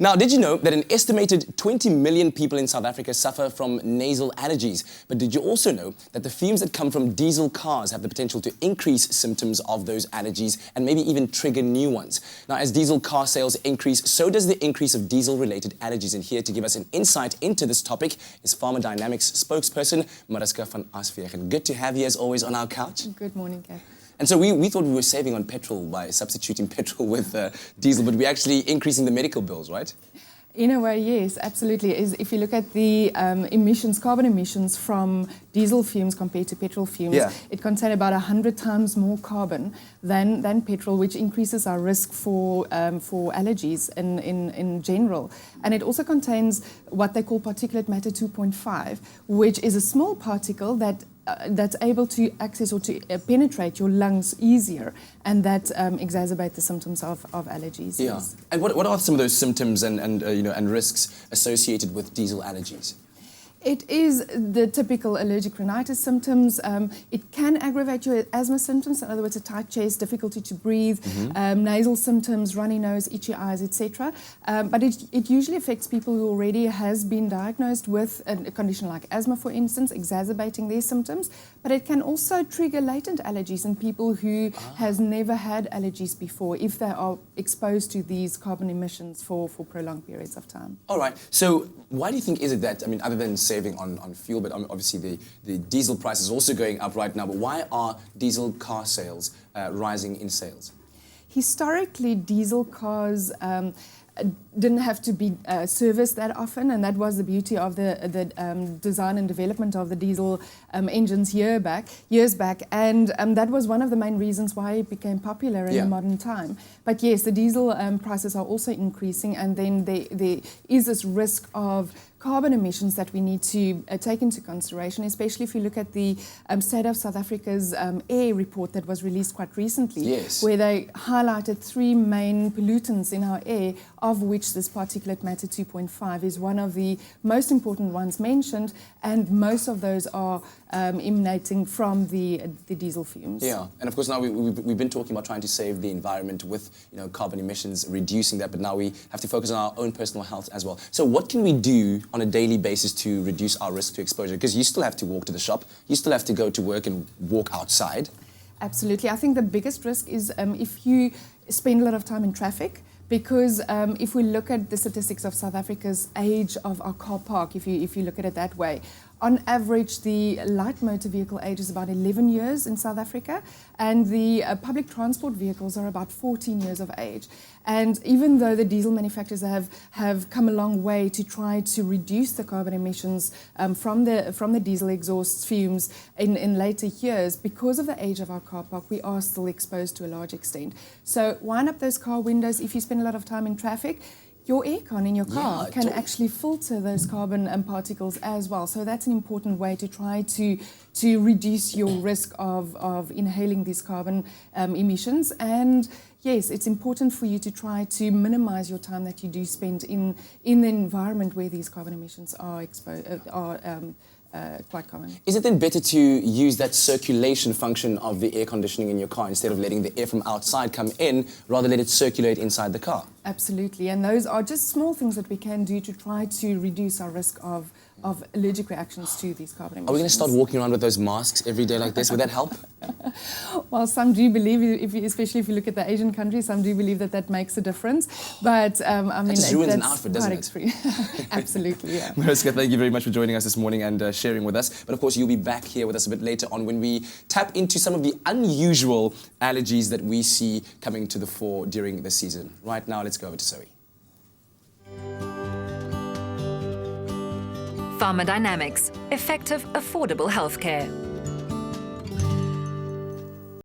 Now, did you know that an estimated 20 million people in South Africa suffer from nasal allergies? But did you also know that the fumes that come from diesel cars have the potential to increase symptoms of those allergies and maybe even trigger new ones? Now, as diesel car sales increase, so does the increase of diesel-related allergies. And here to give us an insight into this topic is Pharma Dynamics spokesperson Mariska van Aswegen. Good to have you as always on our couch. Good morning, Gav. And so we thought we were saving on petrol by substituting petrol with diesel, but we're actually increasing the medical bills, right? In a way, yes, absolutely. If you look at the carbon emissions from diesel fumes compared to petrol fumes, it contains about 100 times more carbon than petrol, which increases our risk for allergies in general. And it also contains what they call particulate matter 2.5, which is a small particle that's able to access or to penetrate your lungs easier, and that exacerbate the symptoms of allergies. Yeah. Yes. And what are some of those symptoms and risks associated with diesel allergies? It is the typical allergic rhinitis symptoms. It can aggravate your asthma symptoms, in other words, a tight chest, difficulty to breathe, nasal symptoms, runny nose, itchy eyes, etc. But it usually affects people who already has been diagnosed with a condition like asthma, for instance, exacerbating their symptoms. But it can also trigger latent allergies in people who has never had allergies before if they are exposed to these carbon emissions for prolonged periods of time. All right. So why do you think is it that, other than saving on fuel, but obviously the diesel price is also going up right now, but why are diesel car sales rising in sales? Historically, diesel cars didn't have to be serviced that often, and that was the beauty of the design and development of the diesel engines years back, and that was one of the main reasons why it became popular in the modern time. But yes, the diesel prices are also increasing, and then there is this risk of carbon emissions that we need to take into consideration, especially if you look at the State of South Africa's air report that was released quite recently, where they highlighted 3 main pollutants in our air, of which this particulate matter 2.5 is one of the most important ones mentioned, and most of those are emanating from the diesel fumes. Yeah, and of course now we've been talking about trying to save the environment with carbon emissions, reducing that, but now we have to focus on our own personal health as well. So what can we do on a daily basis to reduce our risk to exposure? Because you still have to walk to the shop, you still have to go to work and walk outside. Absolutely. I think the biggest risk is if you spend a lot of time in traffic, because if we look at the statistics of South Africa's age of our car park, if you look at it that way, on average, the light motor vehicle age is about 11 years in South Africa, and the public transport vehicles are about 14 years of age. And even though the diesel manufacturers have come a long way to try to reduce the carbon emissions from the diesel exhaust fumes in later years, because of the age of our car park, we are still exposed to a large extent. So wind up those car windows if you spend a lot of time in traffic. Your aircon in your car can actually filter those carbon particles as well. So that's an important way to try to reduce your risk of inhaling these carbon emissions. And yes, it's important for you to try to minimize your time that you do spend in the environment where these carbon emissions are quite common. Is it then better to use that circulation function of the air conditioning in your car instead of letting the air from outside come in, rather let it circulate inside the car? Absolutely, and those are just small things that we can do to try to reduce our risk of allergic reactions to these carbon emissions. Are we going to start walking around with those masks every day like this? Would that help? Well, some do believe, especially if you look at the Asian countries, some do believe that makes a difference. But that just ruins an outfit, doesn't it? Absolutely, yeah. Mariska, thank you very much for joining us this morning and sharing with us. But of course, you'll be back here with us a bit later on when we tap into some of the unusual allergies that we see coming to the fore during the season. Right now, let's go over to Zoe. Pharma Dynamics. Effective, affordable healthcare.